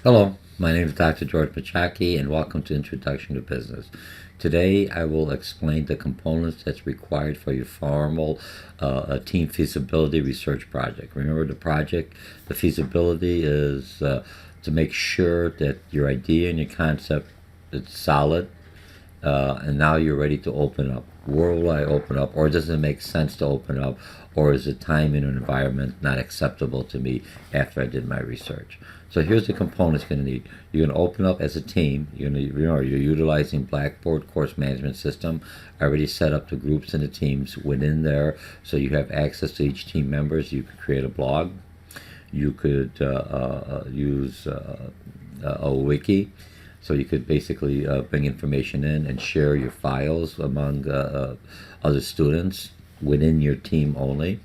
Hello, my name is Dr. George Mochocki, and welcome to Introduction to Business. Today, I will explain the components that's required for your formal team feasibility research project. Remember the project? The feasibility is to make sure that your idea and your concept is solid, and now you're ready to open up. Where will I open up, or does it make sense to open up, or is the time and environment not acceptable to me after I did my research? So here's the components you're going to need. You're going to open up as a team. You're utilizing Blackboard course management system. I already set up the groups and the teams within there, so you have access to each team members. You could create a blog. You could use a wiki. So you could basically bring information in and share your files among other students within your team only.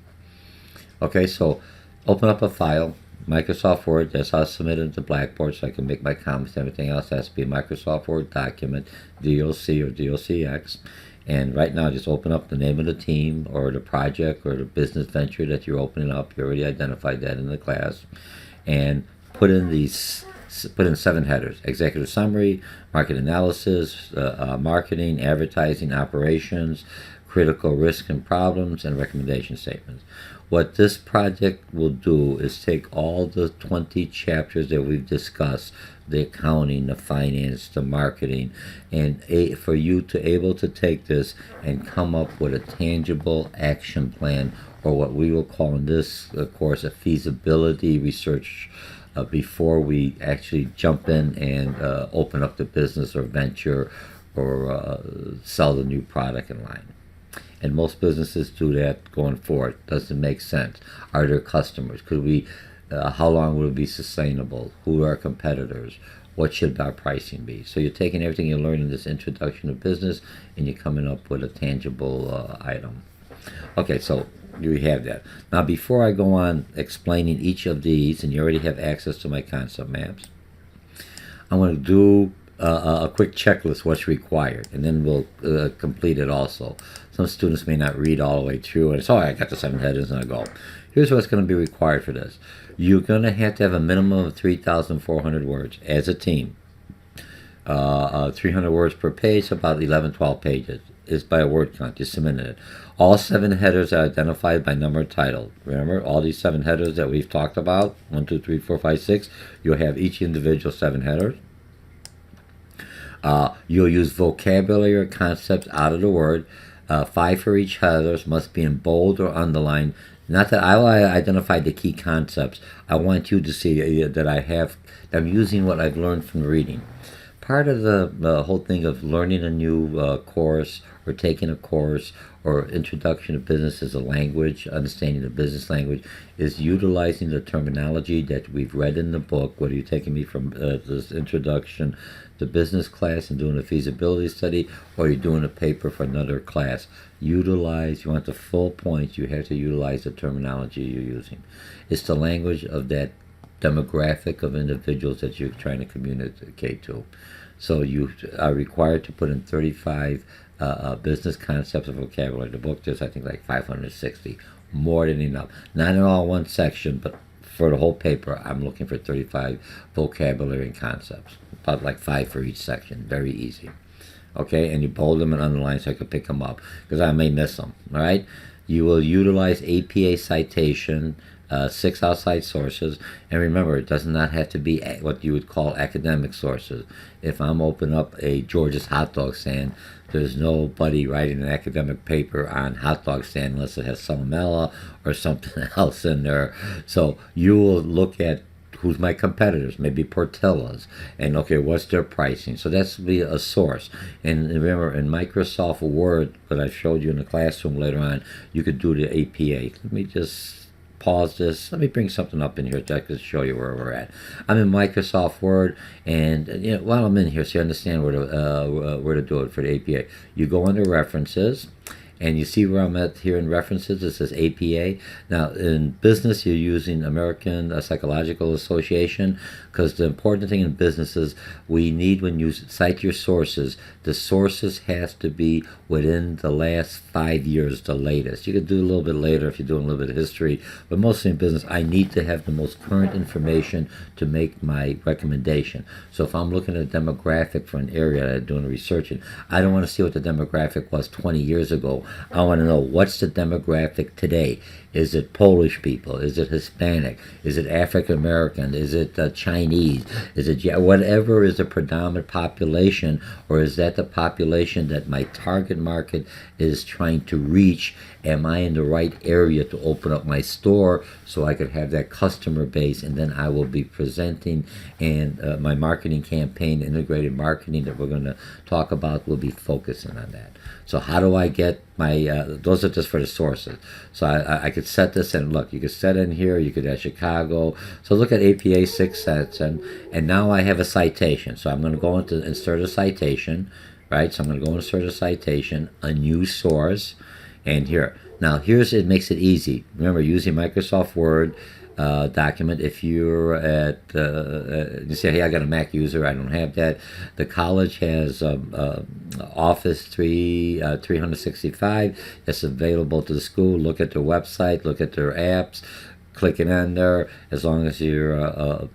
Okay, so open up a file, Microsoft Word. That's how I submit it to Blackboard, so I can make my comments. Everything else has to be a Microsoft Word document, DOC or DOCX. And right now, just open up the name of the team or the project or the business venture that you're opening up. You already identified that in the class, and put in 7 headers: executive summary, market analysis, marketing, advertising, operations, critical risk and problems, and recommendation statements. What this project will do is take all the 20 chapters that we've discussed, the accounting, the finance, the marketing, and for you to able to take this and come up with a tangible action plan, or what we will call in this course a feasibility research, before we actually jump in and open up the business or venture or sell the new product in line. And most businesses do that going forward. Does it make sense? Are there customers? Could we? How long will it be sustainable? Who are our competitors? What should our pricing be? So you're taking everything you learned in this introduction to business, and you're coming up with a tangible item. Okay, so you have that. Now, before I go on explaining each of these, and you already have access to my concept maps, I'm going to do a quick checklist, what's required, and then we'll complete it also. Some students may not read all the way through, and it's, oh, I got the 7 headers, and I go. Here's what's going to be required for this. You're going to have a minimum of 3,400 words as a team. 300 words per page, about 11, 12 pages. Is by a word count. You submit it. All 7 headers are identified by number of title. Remember, all these 7 headers that we've talked about, 1, 2, 3, 4, 5, 6, you'll have each individual 7 headers. You'll use vocabulary or concepts out of the word. 5 for each headers, must be in bold or underlined. Not that I will identify the key concepts. I want you to see that I'm using what I've learned from reading. Part of the whole thing of learning a new course or taking a course or introduction to business as a language, understanding the business language, is utilizing the terminology that we've read in the book, whether you're taking me from this introduction to business class and doing a feasibility study, or you're doing a paper for another class. You want the full point, you have to utilize the terminology you're using. It's the language of that demographic of individuals that you're trying to communicate to. So you are required to put in 35 business concepts of vocabulary. The book there's I think like 560, more than enough. Not in all one section, but for the whole paper, I'm looking for 35 vocabulary and concepts, about like 5 for each section. Very easy. Okay, and you bold them and underline so I can pick them up because I may miss them. All right. You will utilize APA citation, 6 outside sources, and remember, it does not have to be what you would call academic sources. If I'm opening up a George's hot dog stand, there's nobody writing an academic paper on hot dog stand unless it has salmonella or something else in there. So you will look at who's my competitors, maybe Portillo's, and okay, what's their pricing? So that's be a source. And remember, in Microsoft Word, that I showed you in the classroom later on, you could do the APA. Let me just pause this. Let me bring something up in here so I can show you where we're at. I'm in Microsoft Word, and while I'm in here, so you understand where to do it for the APA. You go under References, And you see where I'm at here in references. It says APA. Now, in business, you're using American Psychological Association, because the important thing in business is we need, when you cite your sources, the sources has to be within the last 5 years, the latest. You could do a little bit later if you're doing a little bit of history, but mostly in business, I need to have the most current information to make my recommendation. So if I'm looking at a demographic for an area that I'm doing research in, I don't want to see what the demographic was 20 years ago. I want to know, what's the demographic today? Is it Polish people? Is it Hispanic? Is it African American? Is it Chinese? Is it whatever is the predominant population, or is that the population that my target market is trying to reach? Am I in the right area to open up my store so I could have that customer base, and then I will be presenting, and my marketing campaign, integrated marketing that we're going to talk about, will be focusing on that. So how do I get my, those are just for the sources. So I could set this, and look, you could set in here, you could add Chicago. So look at APA 6 sets, and now I have a citation. So I'm going to go into insert a citation, right? So I'm going to go insert a citation, a new source, and here. Now here's, it makes it easy. Remember, using Microsoft Word document. If you're at, you say, hey, I got a Mac user, I don't have that. The college has Office 365 that's available to the school. Look at their website, look at their apps, click it on there. As long as you're a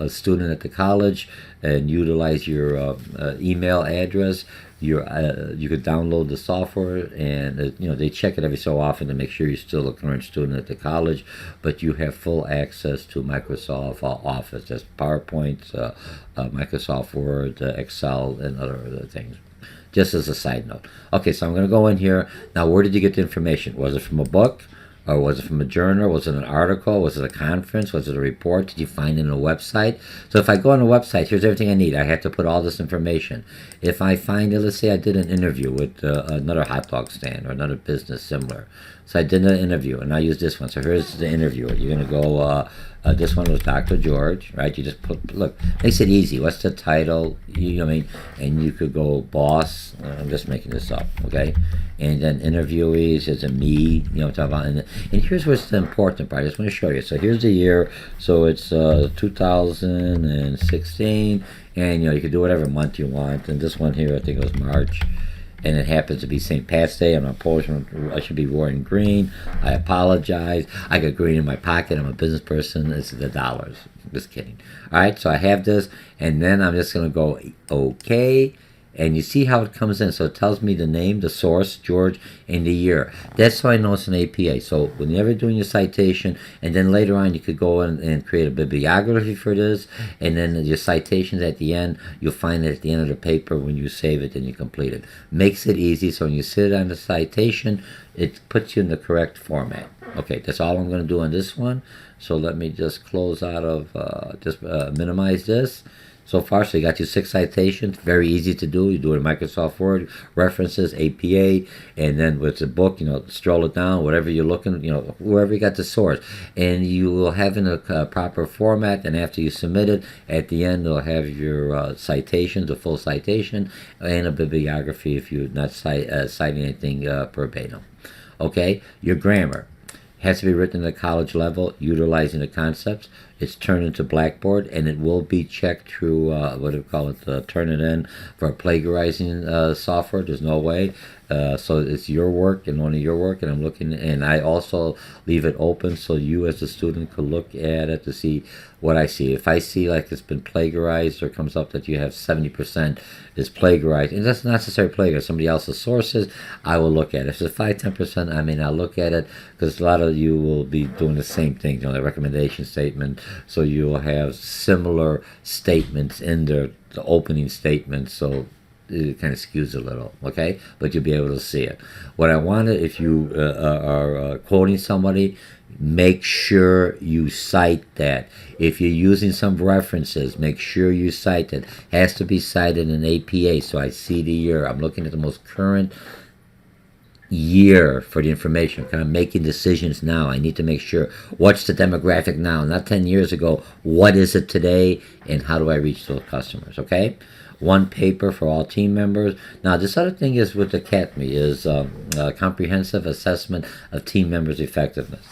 student at the college and utilize your email address, you could download the software, and they check it every so often to make sure you're still a current student at the college, but you have full access to Microsoft Office. That's PowerPoint, Microsoft Word, Excel, and other things. Just as a side note. Okay, so I'm going to go in here. Now, where did you get the information? Was it from a book? Or was it from a journal? Was it an article? Was it a conference? Was it a report? Did you find it on a website? So if I go on a website, here's everything I need. I have to put all this information. If I find it, let's say I did an interview with another hot dog stand or another business similar. So I did an interview, and I use this one. So here's the interviewer. You're going to go, this one was Dr. George, right? You just put, look, makes it easy. What's the title? You know what I mean? And you could go boss. I'm just making this up, okay? And then interviewees is a me, talk about, and here's what's the important part. I just want to show you. So here's the year. So it's 2016, and you can do whatever month you want. And this one here, I think it was March, and it happens to be St. Pat's Day. I'm a Polish. I should be wearing green. I apologize. I got green in my pocket. I'm a business person. It's the dollars. Just kidding. All right, so I have this, and then I'm just going to go okay. And you see how it comes in. So it tells me the name, the source, George, and the year. That's how I know it's an APA. So whenever you're doing your citation, and then later on you could go in and create a bibliography for this, and then your citations at the end, you'll find it at the end of the paper when you save it and you complete it. Makes it easy. So when you sit on the citation, it puts you in the correct format. Okay, that's all I'm going to do on this one. So let me just close out of, minimize this. So far, so you got your 6 citations. Very easy to do. You do it in Microsoft Word, references, APA, and then with the book, stroll it down, whatever you're looking, wherever you got the source. And you will have in a proper format, and after you submit it, at the end, you'll have your citations, a full citation, and a bibliography if you're not citing anything verbatim. Okay, your grammar has to be written at the college level, utilizing the concepts. It's turned into Blackboard, and it will be checked through, turn it in for plagiarizing software. There's no way. So it's your work and only your work, and I'm looking, and I also leave it open so you as a student could look at it to see what I see. If I see like it's been plagiarized, or comes up that you have 70% is plagiarized, and that's not necessarily plagiarized, somebody else's sources, I will look at it. If it's 5-10%, I may not look at it, because a lot of you will be doing the same thing, the recommendation statement, so you will have similar statements in the opening statement, so it kind of skews a little, okay? But you'll be able to see it. What I wanted, if you are quoting somebody, make sure you cite that. If you're using some references, make sure you cite it. Has to be cited in APA, so I see the year. I'm looking at the most current year for the information. Kind of making decisions now. I need to make sure what's the demographic now, not 10 years ago. What is it today, and how do I reach those customers? Okay, one paper for all team members. Now, this other thing is with the CATME is comprehensive assessment of team members' effectiveness,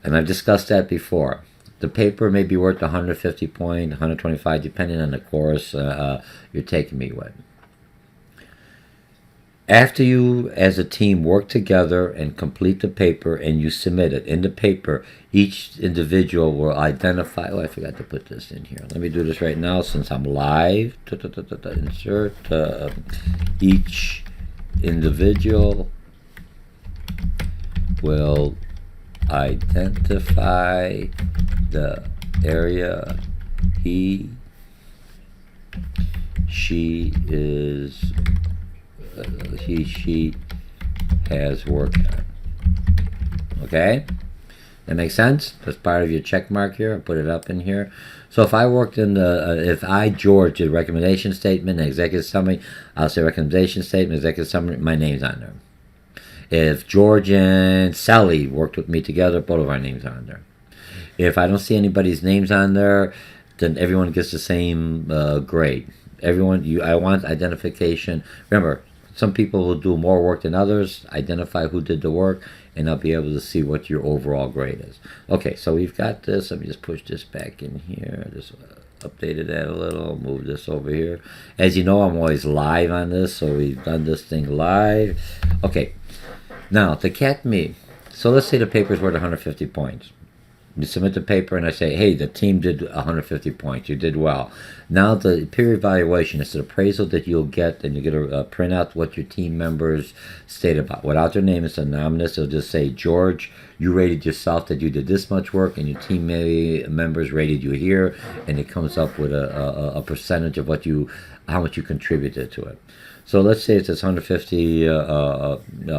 and I've discussed that before. The paper may be worth 150 points, 125, depending on the course you're taking me with. After you, as a team, work together and complete the paper and you submit it, in the paper, each individual will identify... Oh, I forgot to put this in here. Let me do this right now since I'm live. Insert. Each individual will identify the area she has worked on. Okay? That makes sense? That's part of your check mark here. I'll put it up in here. So if I worked in the, if I, George, did recommendation statement, executive summary, I'll say recommendation statement, executive summary, my name's on there. If George and Sally worked with me together, both of our names are on there. If I don't see anybody's names on there, then everyone gets the same grade. Everyone, I want identification. Remember, some people will do more work than others. Identify who did the work, and I'll be able to see what your overall grade is. Okay, so we've got this. Let me just push this back in here. Just updated that a little. Move this over here. As you know, I'm always live on this, so we've done this thing live. Okay, now the CATME. So let's say the paper is worth 150 points. You submit the paper and I say, hey, the team did 150 points. You did well. Now the peer evaluation is an appraisal that you'll get, and you get a print out what your team members state about. Without their name, it's anonymous. It'll just say, George, you rated yourself that you did this much work, and your team members rated you here, and it comes up with a percentage of how much you contributed to it. So let's say it's 150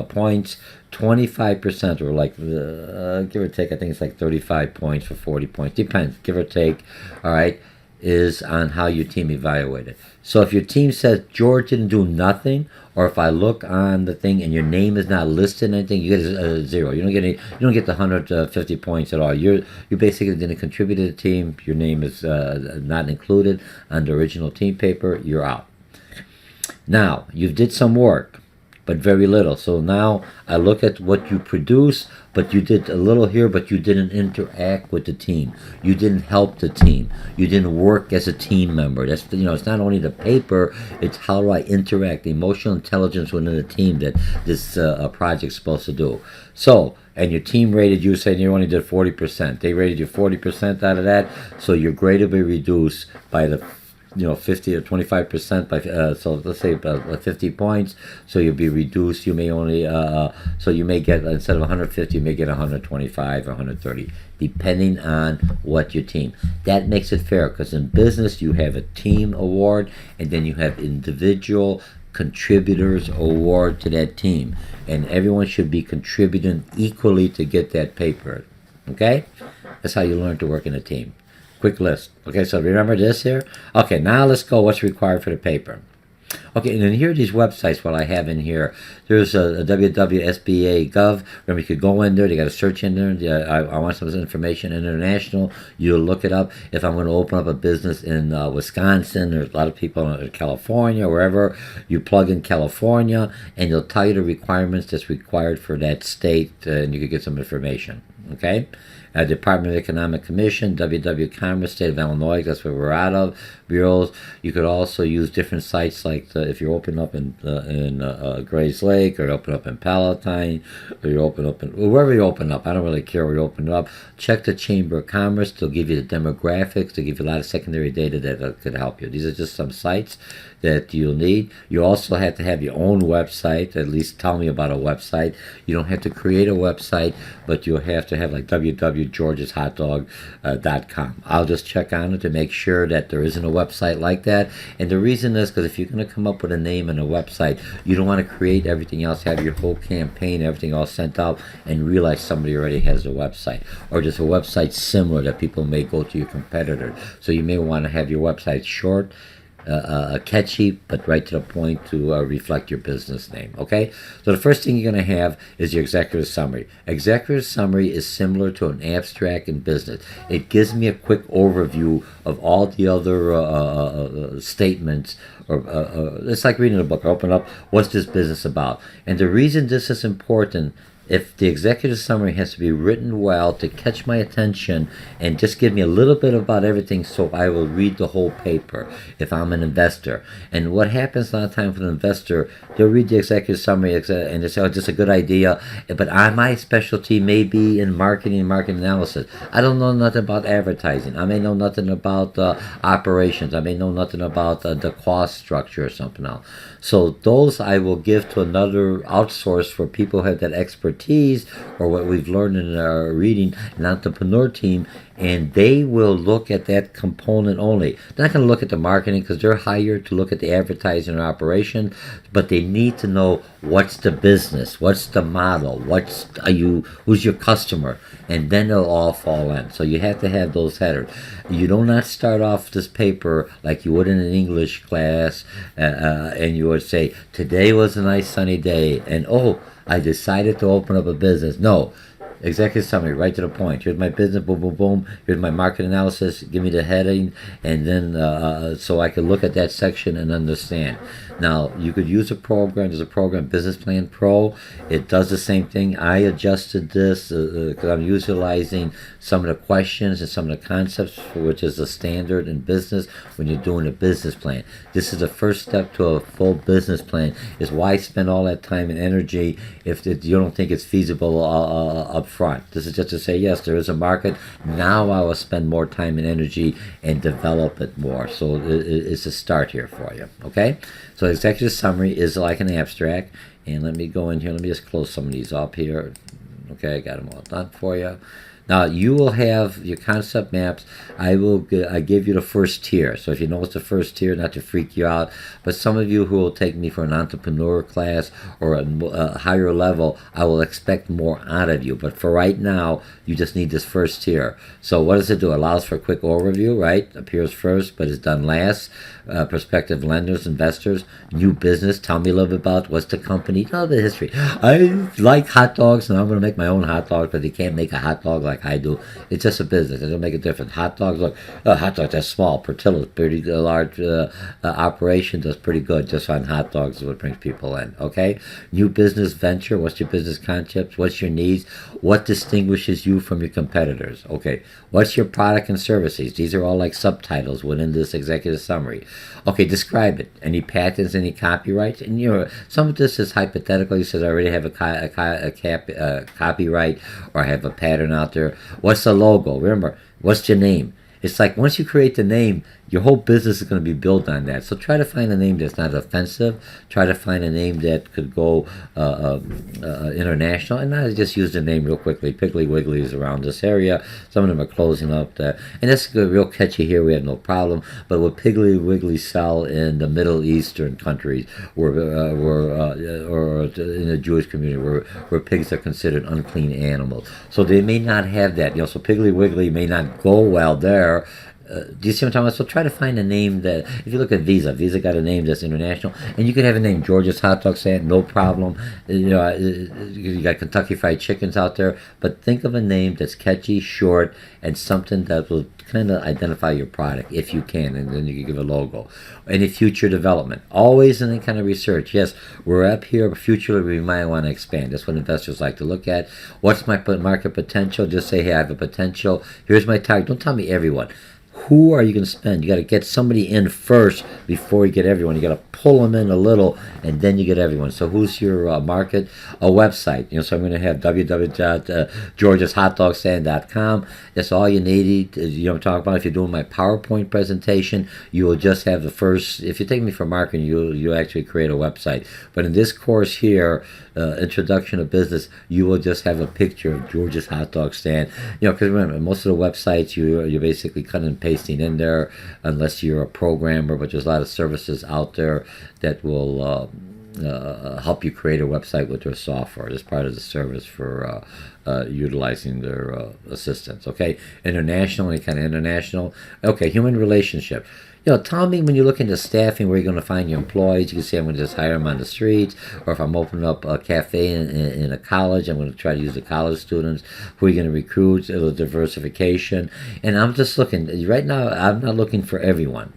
points. 25%, or like give or take, I think it's like 35 points for 40 points. Depends, give or take. All right, is on how your team evaluated. So if your team says George didn't do nothing, or if I look on the thing and your name is not listed in anything, you get a zero. You don't get any. You don't get the 150 points at all. You basically didn't contribute to the team. Your name is not included on the original team paper. You're out. Now you did some work, but very little. So now I look at what you produce, but you did a little here, but you didn't interact with the team. You didn't help the team. You didn't work as a team member. That's, it's not only the paper, it's how do I interact, the emotional intelligence within the team that this project's supposed to do. So, and your team rated you, saying you only did 40%. They rated you 40% out of that, so your grade will be reduced by the 50 or 25% by, so let's say 50 points, so you'll be reduced. You may only, so you may get, instead of 150, you may get 125 or 130, depending on what your team. That makes it fair, because in business, you have a team award, and then you have individual contributors award to that team. And everyone should be contributing equally to get that paper. Okay? That's how you learn to work in a team. Quick list. Okay, so remember this here? Okay, now let's go what's required for the paper. Okay, and then here are these websites, what I have in here. There's a www.sba.gov. Remember, you could go in there. They got a search in there. I want some information international. You'll look it up. If I'm going to open up a business in Wisconsin, there's a lot of people in California, wherever. You plug in California, and you'll tell you the requirements that's required for that state, and you could get some information. Okay? Department of Economic Commission, Commerce, State of Illinois, that's where we're out of, bureaus. You could also use different sites, like if you open up in Grays Lake, or open up in Palatine, or you open up in wherever you open up. I don't really care where you open up. Check the Chamber of Commerce. They'll give you the demographics. They'll give you a lot of secondary data that could help you. These are just some sites that you'll need. You also have to have your own website. At least tell me about a website. You don't have to create a website, but you'll have to have like www.georgeshotdog.com. I'll just check on it to make sure that there isn't a website like that. And the reason is because if you're going to come up with a name and a website, you don't want to create everything else, have your whole campaign, everything all sent out, and realize somebody already has a website. Or just a website similar that people may go to your competitor. So you may want to have your website short, catchy, but right to the point to reflect your business name. Okay, so the first thing you're going to have is your executive summary. Executive summary is similar to an abstract in business. It gives me a quick overview of all the other statements. Or it's like reading a book. I open up, what's this business about? And the reason this is important, if the executive summary has to be written well to catch my attention and just give me a little bit about everything, so I will read the whole paper if I'm an investor. And what happens a lot of times with an investor, they'll read the executive summary and they say, oh, this is a good idea, but my specialty may be in marketing and market analysis. I don't know nothing about advertising. I may know nothing about operations. I may know nothing about the cost structure or something else. So those I will give to another outsource for people who have that expertise, or what we've learned in our reading, an entrepreneur team, and they will look at that component only. They're not going to look at the marketing because they're hired to look at the advertising and operation, but they need to know what's the business, what's the model, who's your customer, and then it'll all fall in. So you have to have those headers. You do not start off this paper like you would in an English class, and you would say, today was a nice sunny day, and I decided to open up a business. No. Executive summary, right to the point. Here's my business, boom, boom, boom. Here's my market analysis. Give me the heading, and then so I could look at that section and understand. Now, you could use a program. There's a program, Business Plan Pro. It does the same thing. I adjusted this because I'm utilizing some of the questions and some of the concepts, which is a standard in business when you're doing a business plan. This is the first step to a full business plan. Is why spend all that time and energy if you don't think it's feasible up front. This is just to say, yes, there is a market. Now I will spend more time and energy and develop it more. So it's a start here for you. Okay? So executive summary is like an abstract. And let me go in here. Let me just close some of these up here. Okay, I got them all done for you. Now, you will have your concept maps. I give you the first tier. So if you know it's the first tier, not to freak you out, but some of you who will take me for an entrepreneur class or a higher level, I will expect more out of you. But for right now, you just need this first tier. So what does it do? It allows for a quick overview, right? Appears first, but is done last. Prospective lenders, investors, new business. Tell me a little bit about what's the company. Tell the history. I like hot dogs, and I'm going to make my own hot dog, but you can't make a hot dog like I do. It's just a business. It doesn't make a difference. Hot dogs, look, hot dogs, that's small. Portillo's pretty large operation, does pretty good just on hot dogs is what brings people in. Okay? New business venture. What's your business concepts? What's your needs? What distinguishes you from your competitors? Okay. What's your product and services? These are all like subtitles within this executive summary. Okay, describe it. Any patents, any copyrights? And some of this is hypothetical. You said I already have a copyright, or I have a pattern out there. What's the logo? Remember, what's your name? It's like once you create the name, your whole business is going to be built on that. So try to find a name that's not offensive. Try to find a name that could go international. And not just use the name real quickly. Piggly Wiggly is around this area. Some of them are closing up. And that's good, real catchy here. We have no problem. But what Piggly Wiggly sell in the Middle Eastern countries, or in the Jewish community, where pigs are considered unclean animals. So they may not have that. So Piggly Wiggly may not go well there. Do you see what I'm talking about? So try to find a name that, if you look at Visa got a name that's international, and you could have a name, George's Hot Dog Stand, no problem. You got Kentucky Fried Chickens out there, but think of a name that's catchy, short, and something that will kind of identify your product, if you can, and then you can give a logo. Any future development, always any kind of research. Yes, we're up here, but future we might want to expand. That's what investors like to look at. What's my market potential? Just say, hey, I have a potential. Here's my target. Don't tell me everyone. Who are you going to spend? You got to get somebody in first before you get everyone. You got to pull them in a little, and then you get everyone. So who's your market? A website. So I'm going to have www.georgeshotdogstand.com. That's all you need. I'm talking about. If you're doing my PowerPoint presentation, you will just have the first. If you take me for marketing, you actually create a website. But in this course here, Introduction to Business, you will just have a picture of George's Hot Dog Stand. Because remember, most of the websites you're basically cutting and pasting in there, unless you're a programmer. But there's a lot of services out there that will help you create a website with their software as part of the service for utilizing their assistance. Okay, international, any kind of international. Okay, human relationship. Tell me when you look into staffing where you're going to find your employees. You can say I'm going to just hire them on the streets, or if I'm opening up a cafe in a college, I'm going to try to use the college students. Who are you going to recruit? A little diversification. And I'm just looking, right now, I'm not looking for everyone.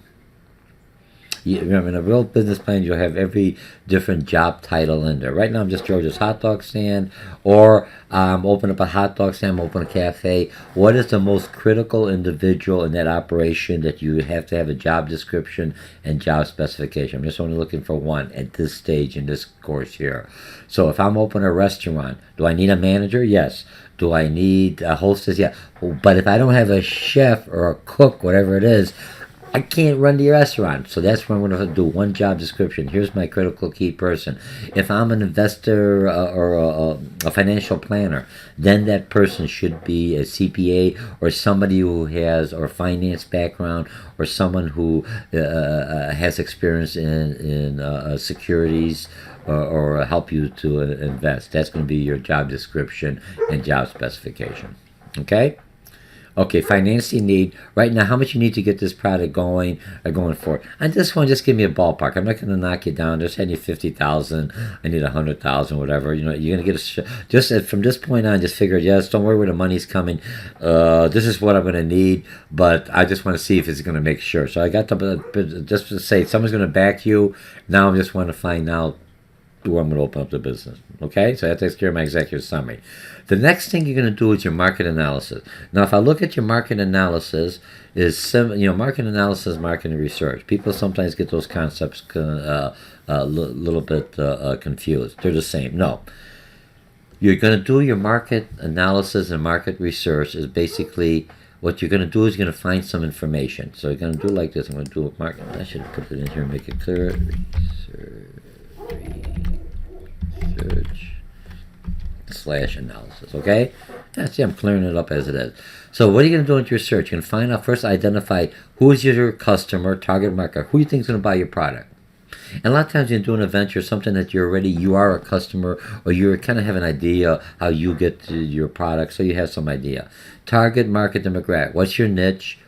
In a real business plan, you'll have every different job title in there. Right now, I'm just George's hot dog stand, or open up a hot dog stand, open a cafe. What is the most critical individual in that operation that you have to have a job description and job specification? I'm just only looking for one at this stage in this course here. So if I'm opening a restaurant, do I need a manager? Yes. Do I need a hostess? Yeah. But if I don't have a chef or a cook, whatever it is, I can't run the restaurant. So that's where I'm going to do one job description. Here's my critical key person. If I'm an investor or a financial planner, then that person should be a CPA or somebody who has or finance background or someone who has experience in securities or help you to invest. That's going to be your job description and job specification. Okay? Okay, financing need. Right now, how much you need to get this product going or going forward? On this one, just give me a ballpark. I'm not going to knock you down. Just hand you 50,000. I need 100,000, whatever. You're going to get just from this point on. Just figure, yes, don't worry where the money's coming. This is what I'm going to need, but I just want to see if it's going to make sure. So I got to just to say someone's going to back you. Now I just want to find out where I'm going to open up the business. Okay, so that takes care of my executive summary. The next thing you're going to do is your market analysis. Now, if I look at your market analysis, market analysis, marketing research. People sometimes get those concepts a little bit confused. They're the same. No. You're going to do your market analysis and market research is basically what you're going to do is you're going to find some information. So you're going to do like this. I'm going to do a market. I should put it in here and make it clear. Research/analysis. Okay? See, I'm clearing it up as it is. So what are you going to do with your search? You're going to find out first, identify who is your customer, target market, who you think is going to buy your product. And a lot of times you're doing a venture, something that you are a customer, or you kind of have an idea how you get to your product, so you have some idea. Target market demographic. What's your niche?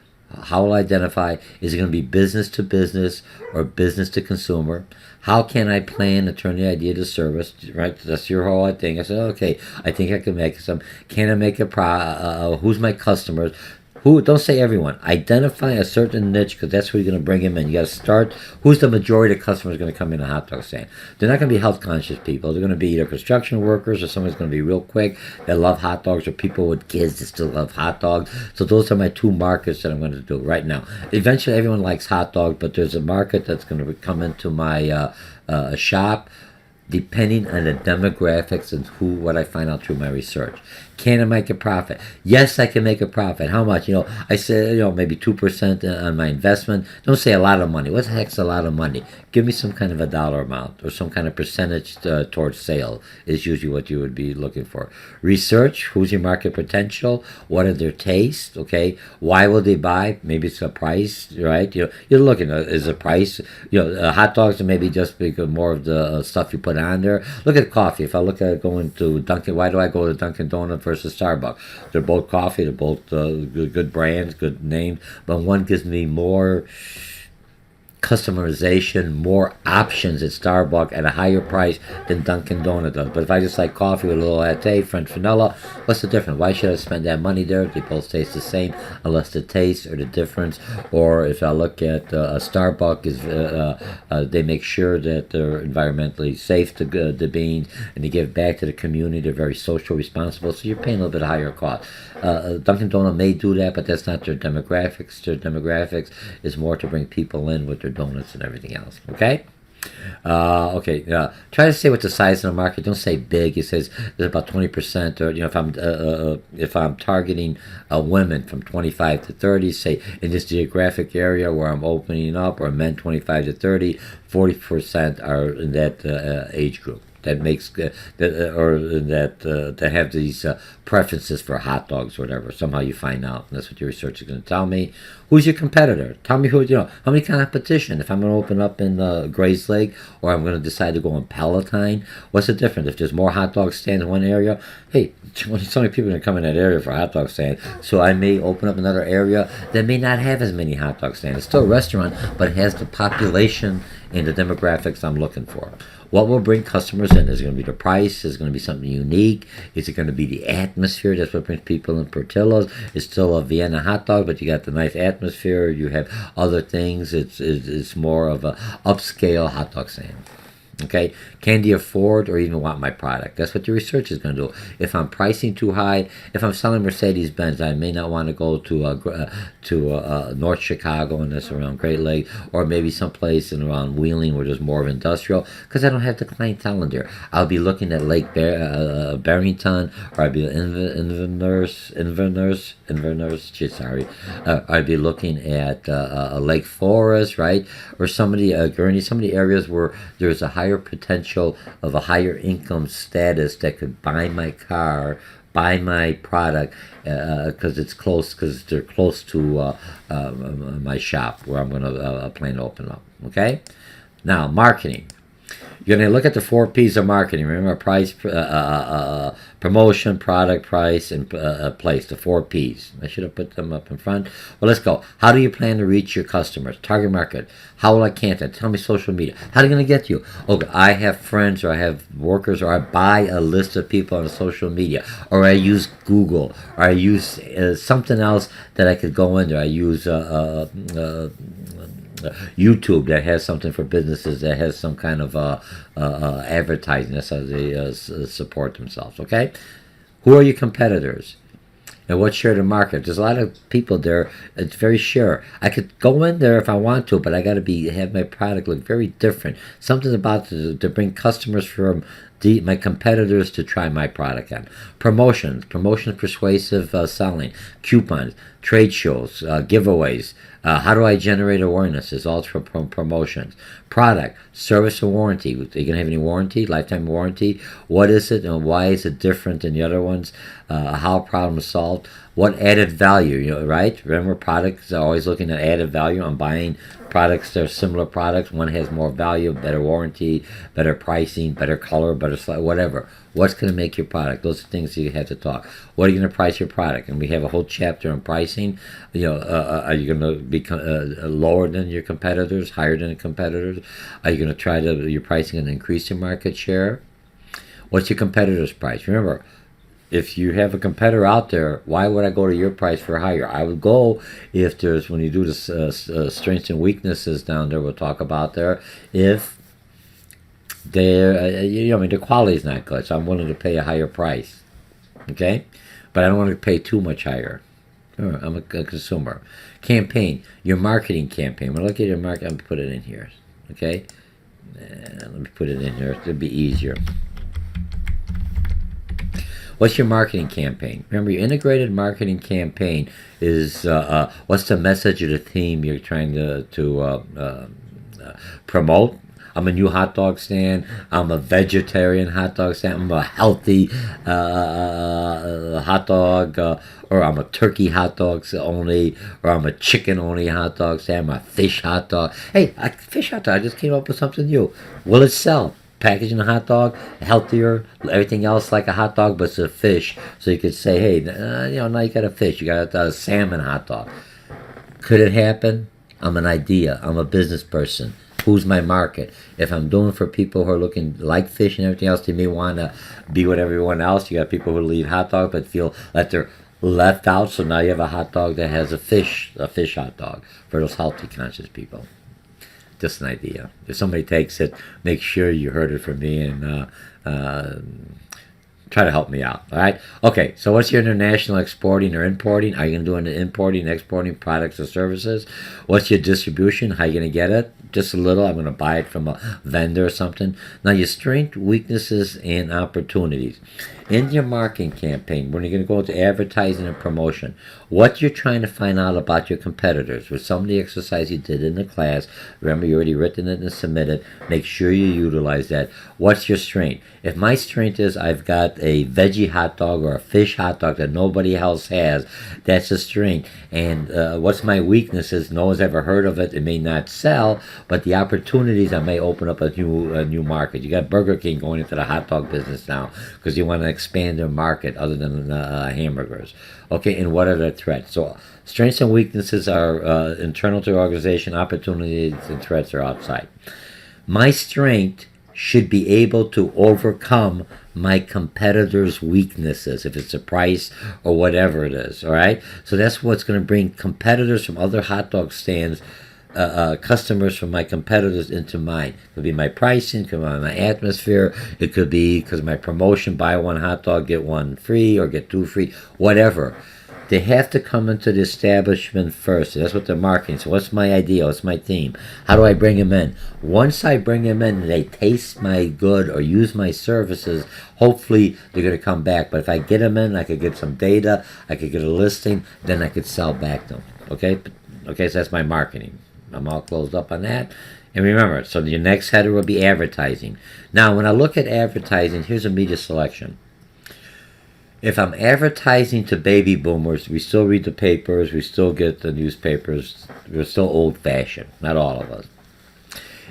How will I identify? Is it going to be business to business or business to consumer? How can I plan to turn the idea to service? Right, that's your whole thing. I said, okay, I think I can make some. Can I make a who's my customers? Who? Don't say everyone. Identify a certain niche because that's where you're going to bring them in. You got to start. Who's the majority of customers going to come in a hot dog stand? They're not going to be health conscious people. They're going to be either construction workers or someone's going to be real quick that love hot dogs, or people with kids that still love hot dogs. So those are my two markets that I'm going to do right now. Eventually, everyone likes hot dogs, but there's a market that's going to come into my shop, depending on the demographics and what I find out through my research. Can I make a profit? Yes, I can make a profit. How much? I say, maybe 2% on my investment. Don't say a lot of money. What the heck's a lot of money? Give me some kind of a dollar amount or some kind of percentage towards sale is usually what you would be looking for. Research, who's your market potential? What are their tastes? Okay. Why will they buy? Maybe it's a price, right? You're looking at, is a price, hot dogs are maybe just because more of the stuff you put on there. Look at coffee. If I look at going to Dunkin', why do I go to Dunkin' Donuts versus Starbucks? They're both coffee. They're both good brands, good names, but one gives me more customization, more options at Starbucks at a higher price than Dunkin' Donuts does. But if I just like coffee with a little latte, French vanilla, what's the difference? Why should I spend that money there? They both taste the same, unless the taste or the difference. Or if I look at a Starbucks, they make sure that they're environmentally safe to the beans, and they give back to the community. They're very social responsible, so you're paying a little bit higher cost. Dunkin' Donuts may do that, but that's not their demographics. Their demographics is more to bring people in with their donuts and everything else. Okay? Try to say what the size of the market. Don't say big. It says there's about 20%. Or if I'm targeting women from 25 to 30, say in this geographic area where I'm opening up, or men 25 to 30, 40% are in that age group. That makes that have these preferences for hot dogs or whatever. Somehow you find out, and that's what your research is going to tell me. Who's your competitor? Tell me how many competition. If I'm going to open up in Grays Lake, or I'm going to decide to go in Palatine, what's the difference? If there's more hot dog stands in one area, hey, so many people are going to come in that area for a hot dog stand, so I may open up another area that may not have as many hot dog stands. It's still a restaurant, but it has the population and the demographics I'm looking for. What will bring customers in? Is it going to be the price? Is it going to be something unique? Is it going to be the atmosphere? That's what brings people in. Portillo's it's still a Vienna hot dog, but you got the nice atmosphere. You have other things. It's more of a upscale hot dog stand. Okay, can you afford or even want my product? That's what your research is going to do. If I'm pricing too high, if I'm selling Mercedes-Benz, I may not want to go to North Chicago and that's around Great Lake, or maybe someplace in around Wheeling where there's more of industrial, because I don't have the clientele in there. I'll be looking at Lake Barrington, or I'd be Inverness. I'd be looking at Lake Forest, right, or some of the Gurney, some of the areas where there's a higher potential of a higher income status that could buy my car, buy my product, because they're close to my shop where I'm going to plan to open up. Okay, now marketing. You're going to look at the 4 P's of marketing. Remember, price, promotion, product, price, and place. The 4 P's. I should have put them up in front. Well, let's go. How do you plan to reach your customers? Target market. How will I contact? Tell me social media. How are they going to get you? Okay, I have friends, or I have workers, or I buy a list of people on social media, or I use Google, or I use something else that I could go in there. I use YouTube that has something for businesses, that has some kind of advertising. That's how they support themselves. Okay, who are your competitors, and what share of the market? There's a lot of people there. It's very share. I could go in there if I want to, but I got to have my product look very different. Something about to bring customers from my competitors to try my product on. Promotions, persuasive selling, coupons, trade shows, giveaways. How do I generate awareness? It's all from promotions. Product, service, and warranty. Are you going to have any warranty? Lifetime warranty? What is it, and why is it different than the other ones? How problem is solved? What added value? Right? Remember, products are always looking at added value. I'm buying products that are similar products. One has more value, better warranty, better pricing, better color, better whatever. What's going to make your product? Those are things you have to talk. What are you going to price your product? And we have a whole chapter on pricing. Are you going to be lower than your competitors, higher than the competitors? Are you going to try your pricing and increase your market share? What's your competitor's price? Remember, if you have a competitor out there, why would I go to your price for higher? I would go if there's, when you do the strengths and weaknesses down there, we'll talk about there, if the quality is not good, so I'm willing to pay a higher price. Okay? But I don't want to pay too much higher. I'm a consumer. Campaign, your marketing campaign. When I look at your market, I'm going to put it in here. Okay? Let me put it in here. It'll be easier. What's your marketing campaign? Remember, your integrated marketing campaign is what's the message or the theme you're trying to promote? I'm a new hot dog stand. I'm a vegetarian hot dog stand. I'm a healthy hot dog, or I'm a turkey hot dogs only, or I'm a chicken only hot dog stand. I'm a fish hot dog. Hey, fish hot dog. I just came up with something new. Will it sell? Packaging a hot dog, healthier, everything else like a hot dog, but it's a fish. So you could say, hey, now you got a fish. You got a salmon hot dog. Could it happen? I'm an idea. I'm a business person. Who's my market? If I'm doing for people who are looking like fish and everything else, they may want to be with everyone else. You got people who eat hot dog but feel like they're left out. So now you have a hot dog that has a fish hot dog for those healthy conscious people. Just an idea. If somebody takes it, make sure you heard it from me and try to help me out. All right? Okay, so what's your international exporting or importing? Are you going to do any importing, exporting products or services? What's your distribution? How are you going to get it? Just a little. I'm going to buy it from a vendor or something. Now, your strengths, weaknesses, and opportunities. In your marketing campaign, when you're going to go into advertising and promotion, what you're trying to find out about your competitors with some of the exercise you did in the class. Remember, you already written it and submitted. Make sure you utilize that. What's your strength? If my strength is I've got a veggie hot dog or a fish hot dog that nobody else has. That's a strength. And what's my weakness is no one's ever heard of it. It may not sell, but the opportunities I may open up a new market. You got Burger King going into the hot dog business now because you want to expand their market other than hamburgers. Okay, and what are the threats? So strengths and weaknesses are internal to the organization. Opportunities and threats are outside. My strength should be able to overcome my competitors' weaknesses, if it's a price or whatever it is, all right? So that's what's going to bring competitors from other hot dog stands, customers from my competitors into mine. It could be my pricing, it could be my atmosphere, it could be because my promotion, buy one hot dog, get one free, or get two free, whatever. They have to come into the establishment first. That's what they're marketing. So what's my idea? What's my theme? How do I bring them in? Once I bring them in and they taste my good or use my services, hopefully they're going to come back. But if I get them in, I could get some data, I could get a listing, then I could sell back to them. Okay? Okay, so that's my marketing. I'm all closed up on that. And remember, so your next header will be advertising. Now, when I look at advertising, here's a media selection. If I'm advertising to baby boomers, we still read the papers, we still get the newspapers, we're still old-fashioned, not all of us.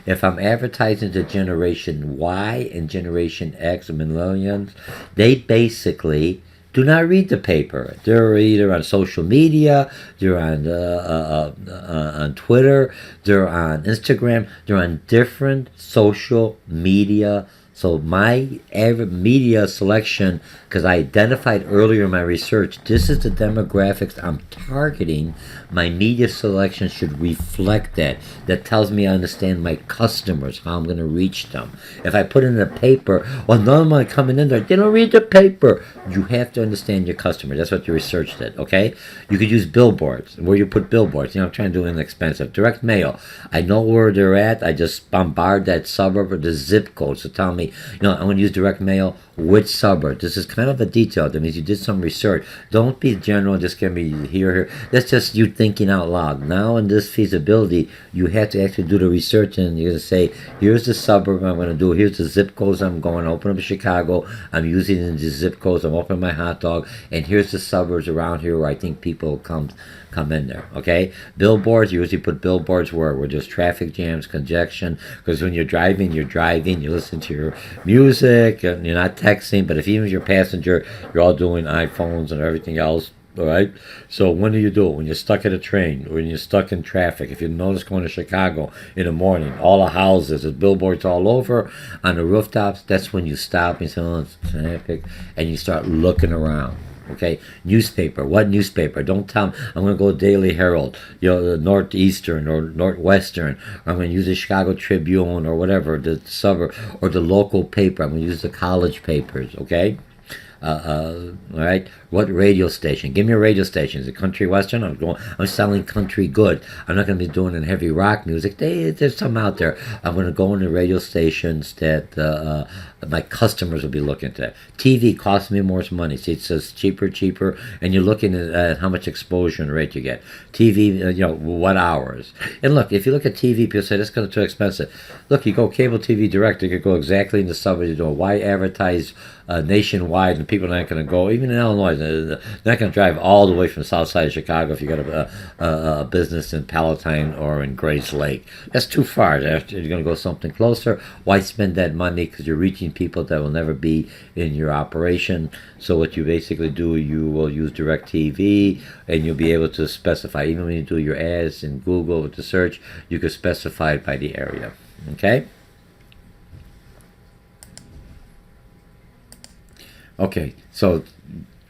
If I'm advertising to Generation Y and Generation X, millennials, they basically do not read the paper. They're either on social media, they're on Twitter, they're on Instagram, they're on different social media. So my media selection, because I identified earlier in my research, this is the demographics I'm targeting. My media selection should reflect that. That tells me I understand my customers, how I'm going to reach them. If I put in a paper, well, none of them are coming in there. They don't read the paper. You have to understand your customer. That's what your research did, okay? You could use billboards. Where you put billboards, I'm trying to do inexpensive. Direct mail. I know where they're at. I just bombard that suburb or the zip code. So tell me, I'm going to use direct mail. Which suburb? This is kind of a detail. That means you did some research. Don't be general, just give me here. That's just you thinking out loud. Now in this feasibility, you have to actually do the research, and you're going to say, here's the suburb I'm going to do. Here's the zip codes I'm going to open up in Chicago. I'm using the zip codes. I'm opening my hot dog. And here's the suburbs around here where I think people come in there, okay? Billboards, you usually put billboards where there's traffic jams, congestion, because when you're driving, you listen to your music, and you're not texting, but if even you're a passenger, you're all doing iPhones and everything else, all right? So when do you do it? When you're stuck at a train, when you're stuck in traffic. If you notice going to Chicago in the morning, all the houses, there's billboards all over on the rooftops, that's when you stop and say, oh, it's traffic, and you start looking around. Okay, newspaper. What newspaper? Don't tell them I'm going to go Daily Herald, the Northeastern or Northwestern. Or I'm going to use the Chicago Tribune or whatever, the suburb or the local paper. I'm going to use the college papers. Okay. All right. What radio station? Give me a radio station. Is it country western? I'm selling country good. I'm not going to be doing in heavy rock music. There's some out there. I'm going to go into radio stations that my customers will be looking at. TV costs me more money. See, it says cheaper, and you're looking at how much exposure and rate you get. TV, what hours? And look, if you look at TV, people say that's too expensive. Look, you go cable TV direct, you could go exactly in the suburbs you're doing. Why advertise nationwide, and people are not going to go, even in Illinois, they're not going to drive all the way from south side of Chicago if you got a business in Palatine or in Grace Lake. That's too far. You're going to go something closer. Why spend that money? Because you're reaching people that will never be in your operation. So what you basically do, you will use direct TV, and you'll be able to specify, even when you do your ads in Google with the search, you can specify it by the area. Okay? Okay, so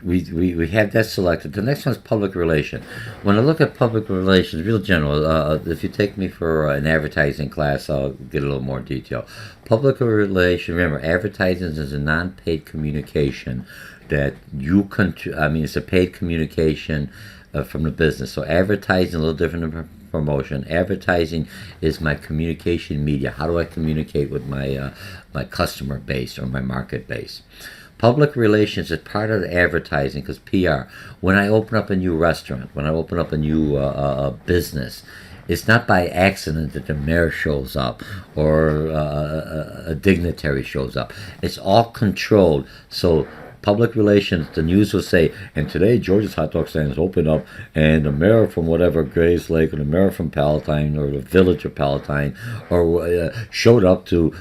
we have that selected. The next one is public relations. When I look at public relations, real general, if you take me for an advertising class, I'll get a little more detail. Public relations, remember, advertising is a non-paid communication that it's a paid communication from the business. So advertising is a little different than promotion. Advertising is my communication media. How do I communicate with my customer base or my market base? Public relations is part of the advertising because PR. When I open up a new restaurant, when I open up a new business, it's not by accident that the mayor shows up or a dignitary shows up. It's all controlled. So public relations, the news will say, and today George's hot dog stand is open up, and the mayor from whatever Grays Lake, or the mayor from Palatine, or the village of Palatine, or showed up to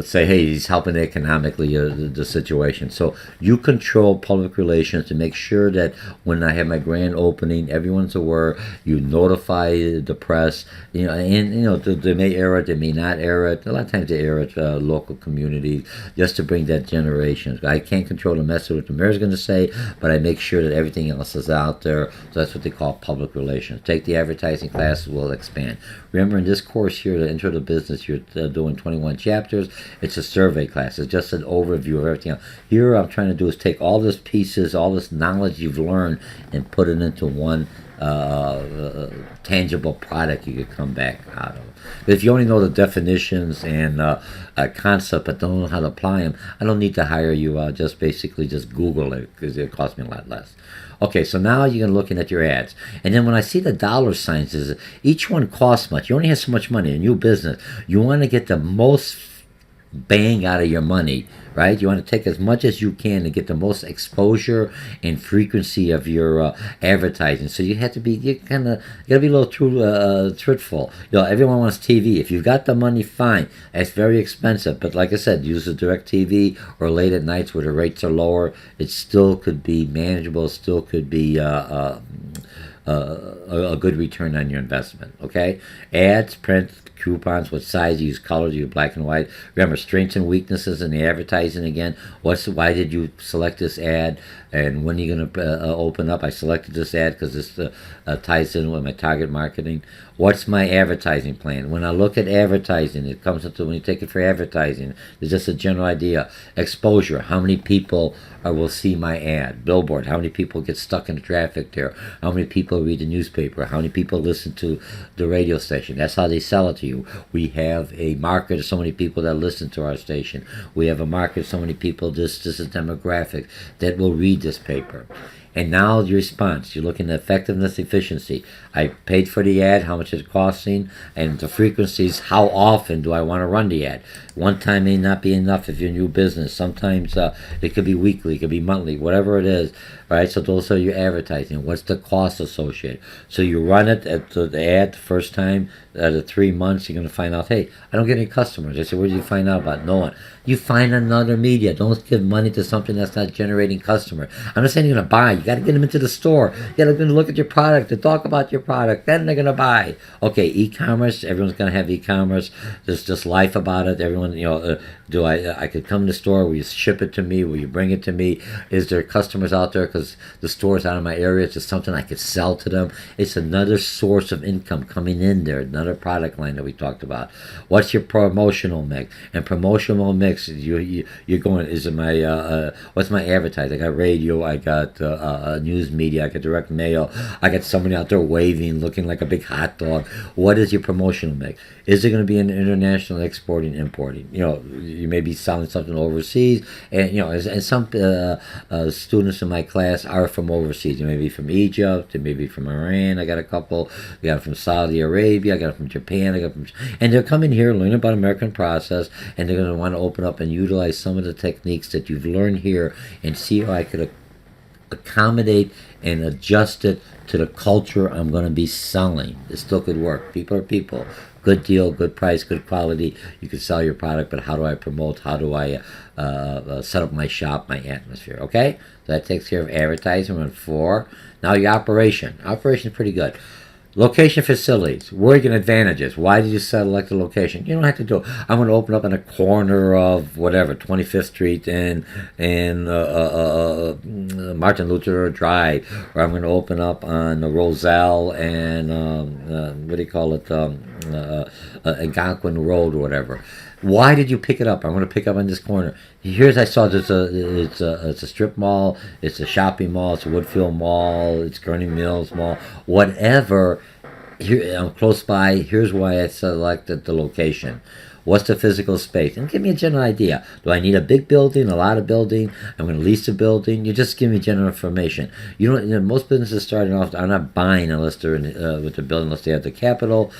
say, hey, he's helping economically the situation. So you control public relations to make sure that when I have my grand opening, everyone's aware. You notify the press, and they may air it, they may not air it. A lot of times they air it local communities, just to bring that generation. I can't control the message what the mayor's going to say, but I make sure that everything else is out there. So that's what they call public relations. Take the advertising class, we'll expand. Remember, in this course here, the Intro to Business, you're doing 21 chapters. It's a survey class. It's just an overview of everything else. Here, what I'm trying to do is take all these pieces, all this knowledge you've learned, and put it into one tangible product you could come back out of. But if you only know the definitions and a concept but don't know how to apply them, I don't need to hire you. I'll just Google it, because it costs me a lot less. Okay, so now you're looking at your ads. And then when I see the dollar signs, each one costs much. You only have so much money. In your business, you want to get the most bang out of your money, right? You want to take as much as you can to get the most exposure and frequency of your advertising. So you have to be, you gotta be a little truthful. Everyone wants TV. If you've got the money, fine. It's very expensive, but like I said, use a direct TV or late at nights where the rates are lower. It still could be manageable. Still could be a good return on your investment. Okay, ads, print, coupons, what size you use, colors, you use black and white. Remember, strengths and weaknesses in the advertising again. Why did you select this ad? And when are you going to open up? I selected this ad because this ties in with my target marketing. What's my advertising plan? When I look at advertising, it comes into when you take it for advertising. It's just a general idea. Exposure. How many people will see my ad? Billboard. How many people get stuck in the traffic there? How many people read the newspaper? How many people listen to the radio station? That's how they sell it to you. We have a market of so many people that listen to our station. We have a market of so many people. This is demographic that will read this paper. And now your response, you're looking at effectiveness, efficiency. I paid for the ad, how much is it costing, and the frequencies, how often do I want to run the ad? One time may not be enough if you're a new business. Sometimes it could be weekly, it could be monthly, whatever it is, right? So those are your advertising. What's the cost associated? So you run it at the ad the first time, the 3 months, you're going to find out, hey, I don't get any customers. I said, where did you find out about? No one. You find another media. Don't give money to something that's not generating customers. I'm not saying you're going to buy. You got to get them into the store. You got to look at your product, to talk about your product. Then they're going to buy. Okay, e-commerce. Everyone's going to have e-commerce. There's just life about it. Everyone, I could come to the store. Will you ship it to me? Will you bring it to me? Is there customers out there? Because the store's out of my area. It's just something I could sell to them. It's another source of income coming in there. Another product line that we talked about. What's your promotional mix? And promotional mix, you're going, is it my, what's my advertising? I got radio, I got news media, I got direct mail, I got somebody out there waving, looking like a big hot dog. What is your promotional mix? Is it going to be an international exporting, importing? You may be selling something overseas, and some students in my class are from overseas. They may be from Egypt, they may be from Iran. I got a couple. We got from Saudi Arabia. I got from Japan. And they're coming here, learn about American process, and they're going to want to open up and utilize some of the techniques that you've learned here, and see how I could accommodate and adjust it to the culture I'm going to be selling. It still could work. People are people. Good deal, good price, good quality. You can sell your product, but how do I promote? How do I set up my shop, my atmosphere? Okay? So that takes care of advertising. We're on 4. Now your operation. Operation is pretty good. Location, facilities. Where are your advantages? Why did you select the location? You don't have to do it. I'm going to open up in a corner of whatever, 25th Street and Martin Luther Drive, or I'm going to open up on Roselle and what do you call it, Algonquin Road or whatever. Why did you pick it up? I'm going to pick up on this corner. Here's I saw it's a strip mall, it's a shopping mall, it's a Woodfield Mall, it's Gurney Mills Mall, whatever. Here I'm close by. Here's why I selected the location. What's the physical space? And give me a general idea. Do I need a big building, a lot of building? I'm going to lease a building. You just give me general information. You don't. Most businesses starting off are not buying unless they're with the building, unless they have the capital.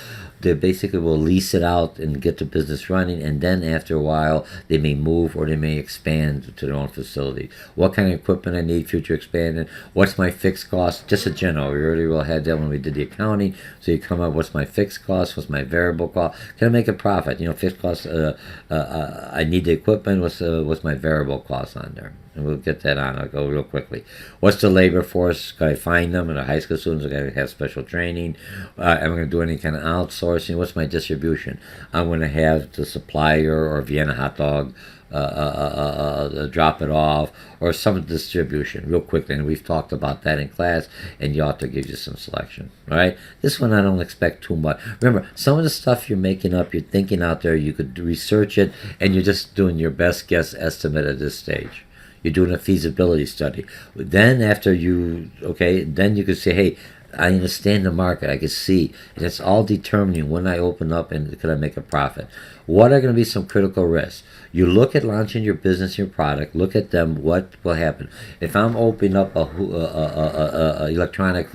they basically will lease it out and get the business running, and then after a while they may move or they may expand to their own facility. What kind of equipment I need, future expanding, what's my fixed cost, just a general. We already will had that when we did the accounting, so you come up, what's my fixed cost, what's my variable cost, can I make a profit, fixed cost, I need the equipment, what's my variable cost on there. And we'll get that on. I'll go real quickly. What's the labor force? Can I find them? And the high school students are going to have special training. Am I going to do any kind of outsourcing? What's my distribution? I'm going to have the supplier or Vienna hot dog drop it off, or some distribution real quickly. And we've talked about that in class, and the author gives you some selection. All right. This one I don't expect too much. Remember, some of the stuff you're making up, you're thinking out there, you could research it, and you're just doing your best guess estimate at this stage. You're doing a feasibility study. Then after then you could say, hey, I understand the market. I can see. And it's all determining when I open up and could I make a profit. What are going to be some critical risks? You look at launching your business, your product. Look at them. What will happen if I'm opening up a electronic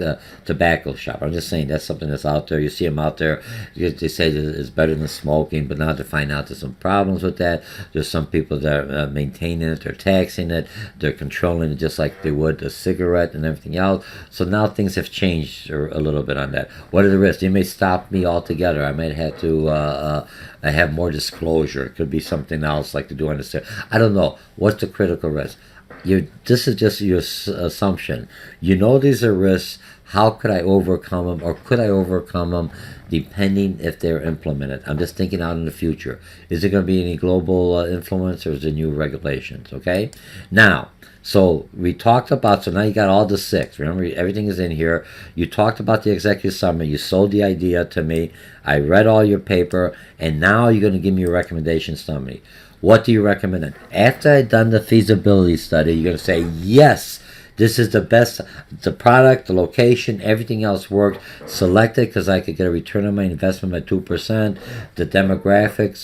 tobacco shop? I'm just saying that's something that's out there. You see them out there. They say that it's better than smoking, but now to find out there's some problems with that. There's some people that are maintaining it. They're taxing it. They're controlling it just like they would a cigarette and everything else. So now things have changed a little bit on that. What are the risks? They may stop me altogether. I might have to have more disclosure. It could be something else like to do on the sale. I don't know. What's the critical risk? This is just your assumption. These are risks. How could I overcome them, or could I overcome them, depending if they're implemented? I'm just thinking out in the future. Is there going to be any global influence, or is there new regulations? Okay? Now, so we talked about, so now you got all the 6. Remember, everything is in here. You talked about the executive summary. You sold the idea to me. I read all your paper, and now you're going to give me a recommendation summary. What do you recommend? After I've done the feasibility study, you're going to say, yes, this is the best, the product, the location, everything else worked. Select it because I could get a return on my investment by 2%. The demographics,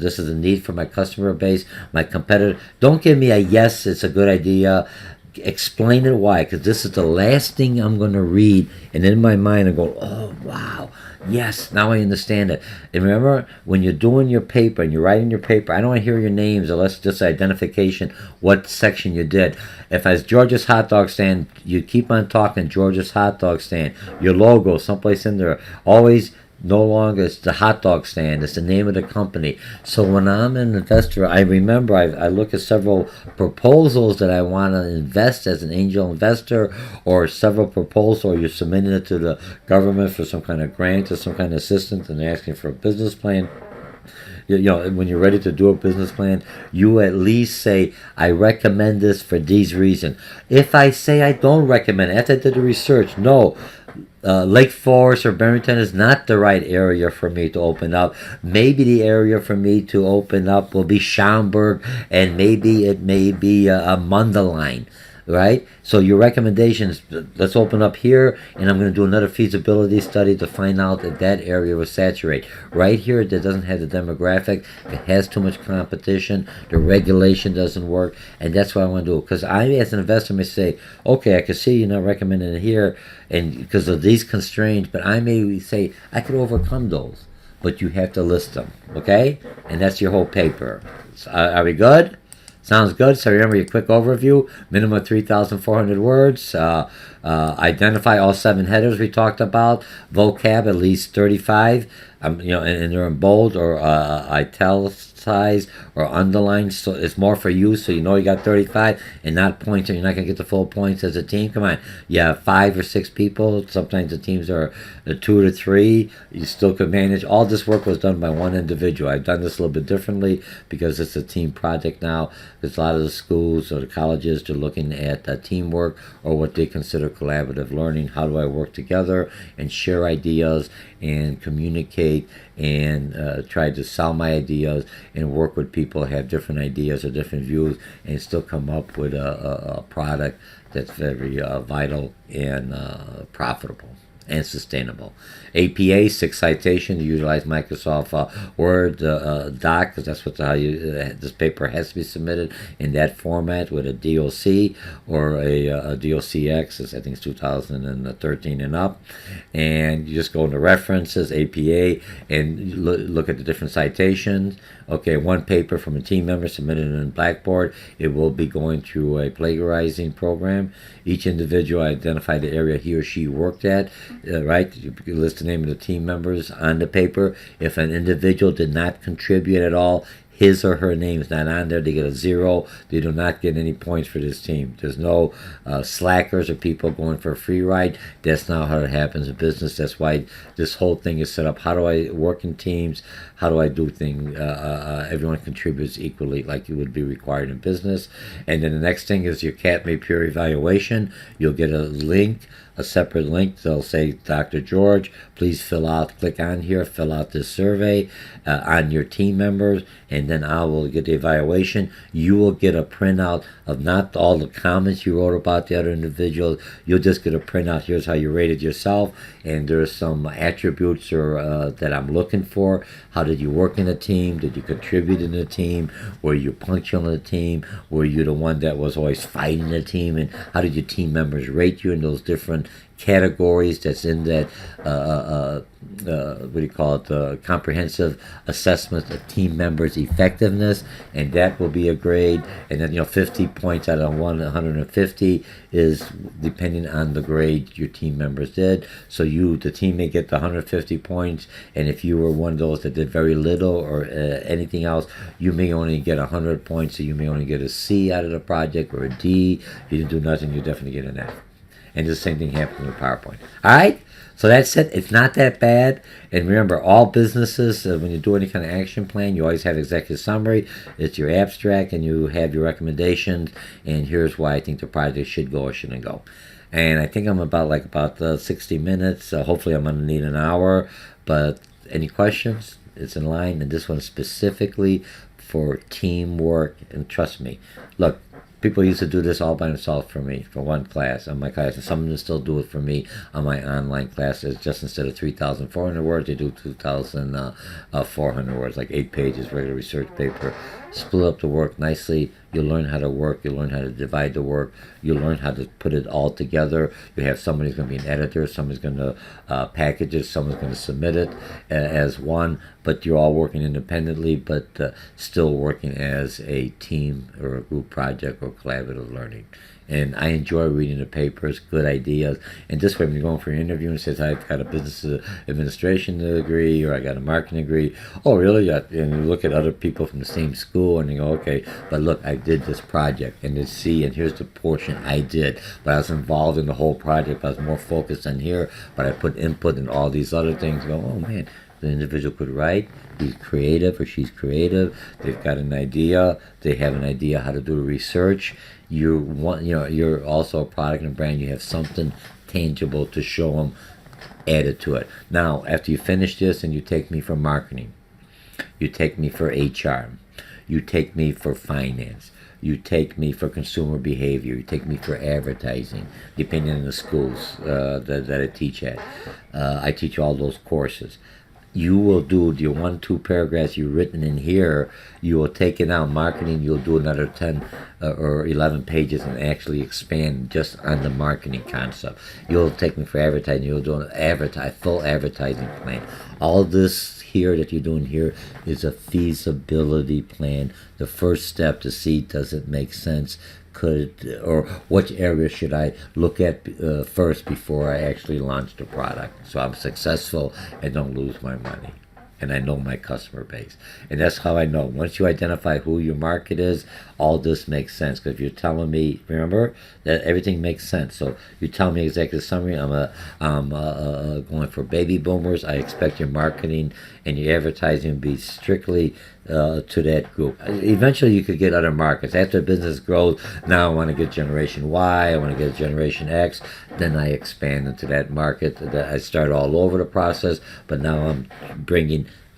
this is a need for my customer base, my competitor. Don't give me a yes, it's a good idea. Explain it why, because this is the last thing I'm going to read, and in my mind I go, oh, wow. Yes, now I understand it. And remember, when you're doing your paper and you're writing your paper, I don't want to hear your names unless just identification, what section you did. If it's George's Hot Dog Stand, you keep on talking George's Hot Dog Stand. Your logo, someplace in there, always no longer it's the hot dog stand. It's the name of the company. So when I'm an investor, I remember I look at several proposals that I want to invest as an angel investor, or several proposals, or you're submitting it to the government for some kind of grant or some kind of assistance, and they're asking for a business plan. When you're ready to do a business plan, you at least say, I recommend this for these reasons. If I say I don't recommend it, after I did the research, no, Lake Forest or Barrington is not the right area for me to open up. Maybe the area for me to open up will be Schaumburg, and maybe it may be a Mundelein. Right? So your recommendations, let's open up here, and I'm going to do another feasibility study to find out if that area will saturate. Right here, that doesn't have the demographic. It has too much competition. The regulation doesn't work, and that's what I want to do. Because I, as an investor, may say, okay, I can see you're not recommending it here, and because of these constraints, but I may say, I could overcome those. But you have to list them, okay? And that's your whole paper. So, are we good? Sounds good. So remember your quick overview, minimum 3,400 words. Identify all 7 headers we talked about. Vocab at least 35. And they're in bold or italicized or underlined. So it's more for you, so you know you got 35 and not points, and you're not going to get the full points as a team. Come on. You have 5 or 6 people. Sometimes the teams are 2 to 3. You still could manage. All this work was done by one individual. I've done this a little bit differently because it's a team project now. There's a lot of the schools or the colleges, they're looking at teamwork or what they consider collaborative learning. How do I work together and share ideas and communicate and try to sell my ideas and work with people who have different ideas or different views and still come up with a product that's very vital and profitable. and sustainable. APA, 6 citation, you utilize Microsoft Word doc, because that's what how you this paper has to be submitted in that format with a DOC or a DOCX. I think it's 2013 and up, and you just go into references, APA, and look at the different citations. Okay, one paper from a team member submitted in Blackboard. It will be going through a plagiarizing program. Each individual identify the area he or she worked at, right? You list the name of the team members on the paper. If an individual did not contribute at all, his or her name is not on there. They get a 0. They do not get any points for this team. There's no slackers or people going for a free ride. That's not how it happens in business. That's why this whole thing is set up. How do I work in teams? How do I do things? Everyone contributes equally like you would be required in business. And then the next thing is your CATMA peer evaluation. You'll get a link, a separate link. They'll say, Dr. George, please click on here, fill out this survey on your team members, and then I will get the evaluation. You will get a printout of not all the comments you wrote about the other individuals. You'll just get a printout. Here's how you rated yourself, and there's some attributes that I'm looking for. How did you work in a team? Did you contribute in a team? Were you punctual in a team? Were you the one that was always fighting the team? And how did your team members rate you in those different categories that's in that what do you call it, the comprehensive assessment of team members' effectiveness, and that will be a grade. And then 50 points out of 150 is depending on the grade your team members did. So the team may get the 150 points, and if you were one of those that did very little or anything else, you may only get 100 points. So you may only get a C out of the project, or a D. If you didn't do nothing, you definitely get an F. And the same thing happens with PowerPoint. All right? So that's it. It's not that bad. And remember, all businesses, when you do any kind of action plan, you always have executive summary. It's your abstract, and you have your recommendations. And here's why I think the project should go or shouldn't go. And I think I'm about 60 minutes. Hopefully I'm going to need an hour. But any questions? It's in line. And this one's specifically for teamwork. And trust me, look, people used to do this all by themselves for me, for one class, on my class, and some of them still do it for me on my online classes. Just instead of 3,400 words, they do 2,400 words, like 8 pages, regular research paper. Split up the work nicely. You'll learn how to work. You'll learn how to divide the work. You'll learn how to put it all together. You have somebody who's going to be an editor. Somebody's going to package it. Someone's going to submit it as one. But you're all working independently, but still working as a team or a group project or collaborative learning. And I enjoy reading the papers, good ideas. And this way, when you're going for your interview and says, I've got a business administration degree, or I got a marketing degree. Oh, really? And you look at other people from the same school and you go, okay, but look, I did this project. And and here's the portion I did. But I was involved in the whole project. I was more focused on here, but I put input in all these other things. You go, oh, man. The individual could write. He's creative or she's creative. They've got an idea. They have an idea how to do research. You're also a product and a brand. You have something tangible to show them added to it. Now, after you finish this and you take me for marketing, you take me for HR, you take me for finance, you take me for consumer behavior, you take me for advertising, depending on the schools that I teach at. I teach all those courses. You will do the 1-2 paragraphs you've written in here. You will take it out marketing. You'll do another 10 or 11 pages and actually expand just on the marketing concept. You'll take me for advertising. You'll do an full advertising plan. All this here that you're doing here is a feasibility plan. The first step to see, does it make sense? Or which area should I look at first before I actually launch the product, so I'm successful and don't lose my money, and I know my customer base. And that's how I know. Once you identify who your market is, all this makes sense. Because if you're telling me, remember that everything makes sense. So you tell me executive summary. I'm going for baby boomers. I expect your marketing and your advertising to be strictly to that group. Eventually, you could get other markets. After business grows, now I want to get Generation Y. I want to get Generation X. Then I expand into that market. I start all over the process, but now I'm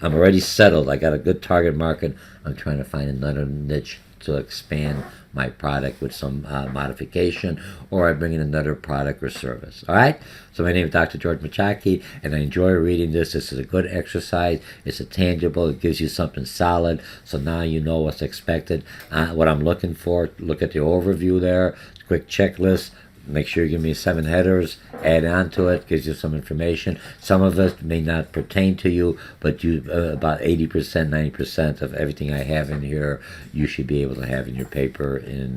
already settled. I got a good target market. I'm trying to find another niche to expand my product with some modification, or I bring in another product or service. All right? So my name is Dr. George Mochocki, and I enjoy reading this. This is a good exercise. It's a tangible. It gives you something solid. So now you know what's expected, what I'm looking for. Look at the overview there, quick checklist. Make sure you give me 7 headers, add on to it, gives you some information. Some of it may not pertain to you, but you about 80%, 90% of everything I have in here, you should be able to have in your paper in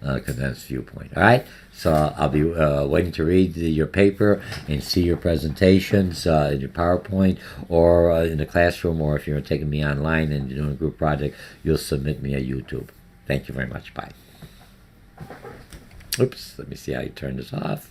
condensed viewpoint. All right? So I'll be waiting to read your paper and see your presentations in your PowerPoint or in the classroom, or if you're taking me online and you're doing a group project, you'll submit me at YouTube. Thank you very much. Bye. Oops, let me see how you turn this off.